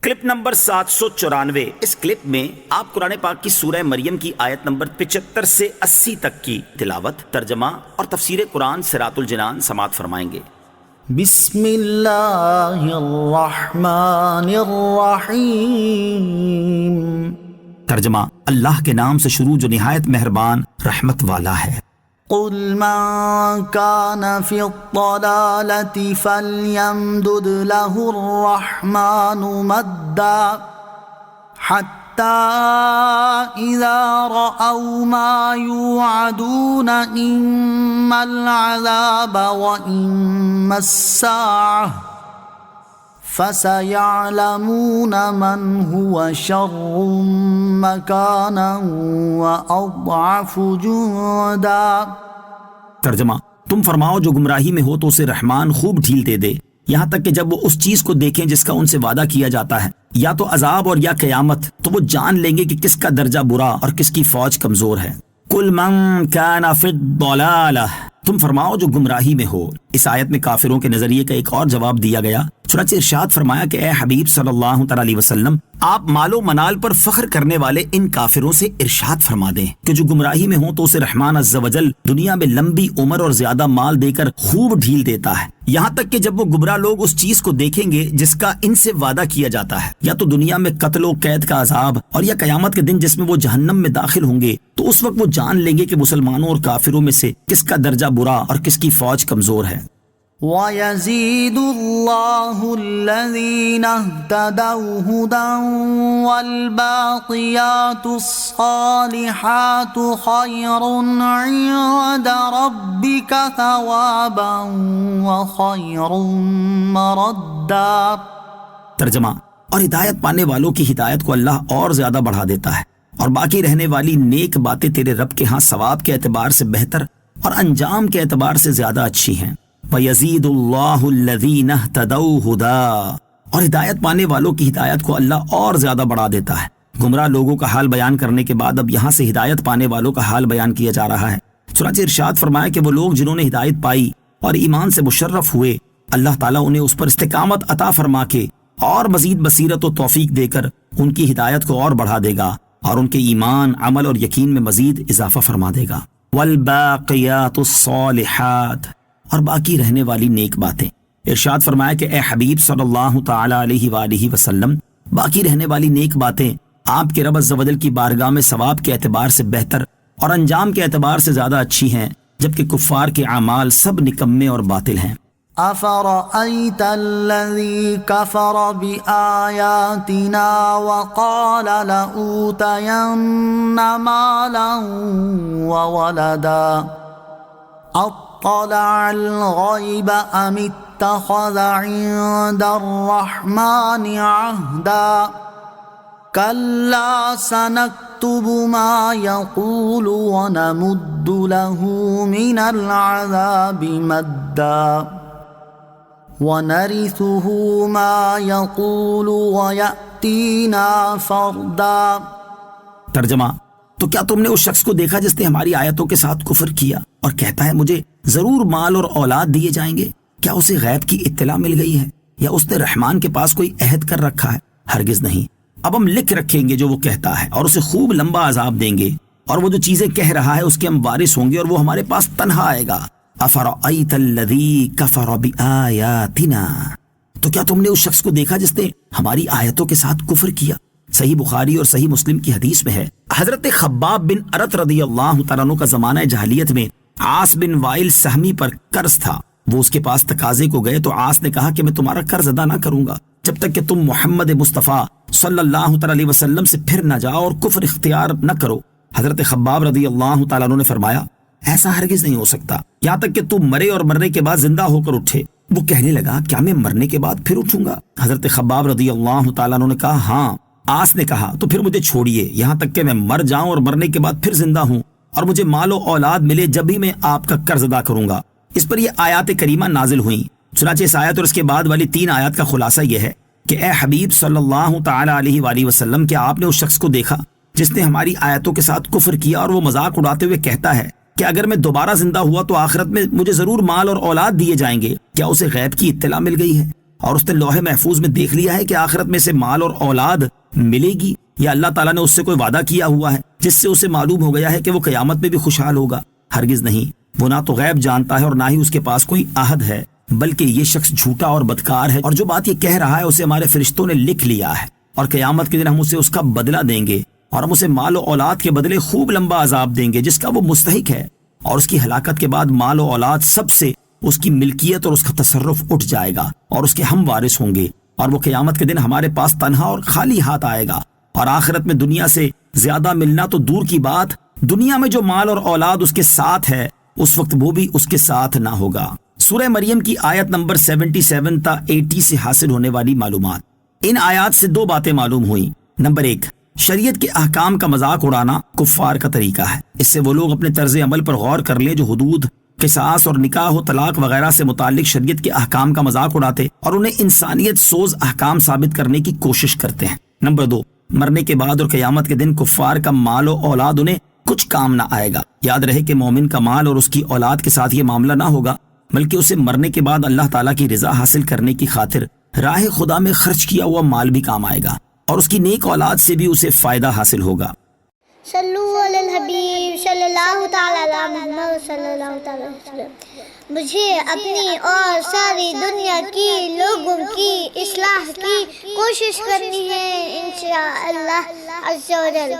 Clip number 794۔ اس clip میں آپ قرآن پاک کی سورہ مریم کی آیت نمبر 75 سے 80 تک کی تلاوت، ترجمہ اور تفسیر قرآن صراط الجنان سماعت فرمائیں گے۔ بسم اللہ الرحمن الرحیم۔ ترجمہ، اللہ کے نام سے شروع جو نہایت مہربان رحمت والا ہے۔ قل من كان في الضلالة فليمدد له الرحمن مدا حتى إذا رأوا ما يوعدون إما العذاب وإما الساعة فَسَيَعْلَمُونَ مَنْ هُوَ شَرٌّ مَكَانًا وَأَضْعَفُ جُنْدًا۔ ترجمہ، تم فرماؤ جو گمراہی میں ہو تو اسے رحمان خوب ڈھیل دے دے، یہاں تک کہ جب وہ اس چیز کو دیکھیں جس کا ان سے وعدہ کیا جاتا ہے، یا تو عذاب اور یا قیامت، تو وہ جان لیں گے کہ کس کا درجہ برا اور کس کی فوج کمزور ہے۔ قُلْ مَنْ كَانَ فِي الضَّلَالَةِ، تم فرماؤ جو گمراہی میں ہو۔ اس آیت میں کافروں کے نظریے کا ایک اور جواب دیا گیا۔ چنانچہ ارشاد فرمایا کہ اے حبیب صلی اللہ تعالی علیہ وسلم، آپ مال و منال پر فخر کرنے والے ان کافروں سے ارشاد فرما دیں کہ جو گمراہی میں ہوں تو اسے رحمان عز و جل دنیا میں لمبی عمر اور زیادہ مال دے کر خوب ڈھیل دیتا ہے، یہاں تک کہ جب وہ گمراہ لوگ اس چیز کو دیکھیں گے جس کا ان سے وعدہ کیا جاتا ہے، یا تو دنیا میں قتل و قید کا عذاب اور یا قیامت کے دن جس میں وہ جہنم میں داخل ہوں گے، تو اس وقت وہ جان لیں گے کہ مسلمانوں اور کافروں میں سے کس کا درجہ برا اور کس کی فوج کمزور ہے۔ وَيَزِيدُ اللَّهُ الَّذِينَ اهْتَدَوْا هُدًى وَالْبَاقِيَاتُ الصَّالِحَاتُ خَيْرٌ عِندَ رَبِّكَ ثَوَابًا وَخَيْرٌ مَّرَدًّا۔ ترجمہ، اور ہدایت پانے والوں کی ہدایت کو اللہ اور زیادہ بڑھا دیتا ہے، اور باقی رہنے والی نیک باتیں تیرے رب کے ہاں ثواب کے اعتبار سے بہتر اور انجام کے اعتبار سے زیادہ اچھی ہیں۔ وَيَزِيدُ اللَّهُ الَّذِينَ اهْتَدَوْا هُدًى، اور ہدایت پانے والوں کی ہدایت کو اللہ اور زیادہ بڑھا دیتا ہے۔ گمراہ لوگوں کا حال بیان کرنے کے بعد اب یہاں سے ہدایت پانے والوں کا حال بیان کیا جا رہا ہے۔ چنانچہ ارشاد فرمایا کہ وہ لوگ جنہوں نے ہدایت پائی اور ایمان سے مشرف ہوئے، اللہ تعالیٰ انہیں اس پر استقامت عطا فرما کے اور مزید بصیرت و توفیق دے کر ان کی ہدایت کو اور بڑھا دے گا اور ان کے ایمان، عمل اور یقین میں مزید اضافہ فرما دے گا۔ وَالْبَاقِيَاتُ الصَّالِحَاتُ، اور باقی رہنے والی نیک باتیں۔ ارشاد فرمایا کہ اے حبیب صلی اللہ تعالی علیہ وآلہ وسلم، باقی رہنے والی نیک باتیں آپ کے رب عز و جل کی بارگاہ میں ثواب کے اعتبار سے بہتر اور انجام کے اعتبار سے زیادہ اچھی ہیں، جبکہ کفار کے اعمال سب نکمے اور باطل ہیں۔ أَفَرَأَيْتَ الَّذِي كَفَرَ بِآيَاتِنَا وَقَالَ لَأُوتَيَنَّ مَالًا وَوَلَدًا اطلع الغیب ام اتخذ عند الرحمن عہدا کلا سنکتب ما یقول ونمد له من العذاب مدا ونرثه ما یقول ویأتینا فردا۔ ترجمہ، تو کیا تم نے اس شخص کو دیکھا جس نے ہماری آیتوں کے ساتھ کفر کیا اور کہتا ہے مجھے ضرور مال اور اولاد دیے جائیں گے؟ کیا اسے غیب کی اطلاع مل گئی ہے یا اس نے رحمان کے پاس کوئی عہد کر رکھا ہے؟ ہرگز نہیں۔ اب ہم لکھ رکھیں گے جو وہ کہتا ہے اور اسے خوب لمبا عذاب دیں گے، اور وہ جو چیزیں کہہ رہا ہے اس کے ہم وارث ہوں گے اور وہ ہمارے پاس تنہا آئے گا۔ افرأیت الذی کفر بآیاتنا، تو کیا تم نے اس شخص کو دیکھا جس نے ہماری آیتوں کے ساتھ کفر کیا؟ صحیح بخاری اور صحیح مسلم کی حدیث میں ہے، حضرت خباب بن ارت رضی اللہ تعالیٰ عنہ کا زمانہ جاہلیت میں عاص بن وائل سہمی پر قرض تھا۔ وہ اس کے پاس تقاضے کو گئے تو عاص نے کہا کہ میں تمہارا قرض ادا نہ کروں گا جب تک کہ تم محمد مصطفیٰ صلی اللہ تعالیٰ علیہ وسلم سے پھر نہ جاؤ اور کفر اختیار نہ کرو۔ حضرت خباب رضی اللہ تعالیٰ عنہ نے فرمایا ایسا ہرگز نہیں ہو سکتا یہاں تک کہ تم مرے اور مرنے کے بعد زندہ ہو کر اٹھے۔ وہ کہنے لگا کیا میں مرنے کے بعد پھر اٹھوں گا؟ حضرت خباب رضی اللہ تعالیٰ عنہ نے کہا ہاں۔ عاص نے کہا تو پھر مجھے چھوڑیے یہاں تک کہ میں مر جاؤں اور مرنے کے بعد پھر زندہ ہوں اور مجھے مال و اولاد ملے، جب ہی میں آپ کا قرض ادا کروں گا۔ اس پر یہ آیات کریمہ نازل ہوئیں۔ چنانچہ اس آیت اور اس کے بعد والی 3 آیات کا خلاصہ یہ ہے کہ اے حبیب صلی اللہ تعالی علیہ وآلہ وسلم، کیا آپ نے اس شخص کو دیکھا جس نے ہماری آیتوں کے ساتھ کفر کیا اور وہ مذاق اڑاتے ہوئے کہتا ہے کہ اگر میں دوبارہ زندہ ہوا تو آخرت میں مجھے ضرور مال اور اولاد دیے جائیں گے؟ کیا اسے غیب کی اطلاع مل گئی ہے؟ اور اس نے لوح محفوظ میں دیکھ لیا ہے کہ آخرت میں سے مال اور اولاد ملے گی، یا اللہ تعالیٰ نے اس سے کوئی وعدہ کیا ہوا ہے جس سے اسے معلوم ہو گیا ہے کہ وہ قیامت میں بھی خوشحال ہوگا؟ ہرگز نہیں، وہ نہ تو غیب جانتا ہے اور نہ ہی اس کے پاس کوئی عہد ہے، بلکہ یہ شخص جھوٹا اور بدکار ہے، اور جو بات یہ کہہ رہا ہے اسے ہمارے فرشتوں نے لکھ لیا ہے، اور قیامت کے دن ہم اسے اس کا بدلہ دیں گے، اور ہم اسے مال و اولاد کے بدلے خوب لمبا عذاب دیں گے جس کا وہ مستحق ہے، اور اس کی ہلاکت کے بعد مال و اولاد سب سے اس کی ملکیت اور اس کا تصرف اٹھ جائے گا اور اس کے ہم وارث ہوں گے، اور وہ قیامت کے دن ہمارے پاس تنہا اور خالی ہاتھ آئے گا، اور آخرت میں دنیا سے زیادہ ملنا تو دور کی بات، دنیا میں جو مال اور اولاد اس کے ساتھ ہے اس وقت وہ بھی اس کے ساتھ نہ ہوگا۔ سورہ مریم کی آیت نمبر 77 تا 80 سے حاصل ہونے والی معلومات۔ ان آیات سے دو باتیں معلوم ہوئیں۔ نمبر 1، شریعت کے احکام کا مذاق اڑانا کفار کا طریقہ ہے، اس سے وہ لوگ اپنے طرز عمل پر غور کر لیں جو حدود، قصاص اور نکاح و طلاق وغیرہ سے متعلق شریعت کے احکام کا مذاق اڑاتے اور انہیں انسانیت سوز احکام ثابت کرنے کی کوشش کرتے ہیں۔ نمبر 2، مرنے کے بعد اور قیامت کے دن کفار کا مال و اولاد انہیں کچھ کام نہ آئے گا۔ یاد رہے کہ مومن کا مال اور اس کی اولاد کے ساتھ یہ معاملہ نہ ہوگا، بلکہ اسے مرنے کے بعد اللہ تعالیٰ کی رضا حاصل کرنے کی خاطر راہ خدا میں خرچ کیا ہوا مال بھی کام آئے گا، اور اس کی نیک اولاد سے بھی اسے فائدہ حاصل ہوگا۔ صلو علی الحبیب صلی اللہ تعالی علی محمد صلی اللہ تعالی علیہ وسلم۔ مجھے اپنی اور ساری دنیا کی لوگوں کی اصلاح کی کوشش کرنی ہے انشاءاللہ عز و جل۔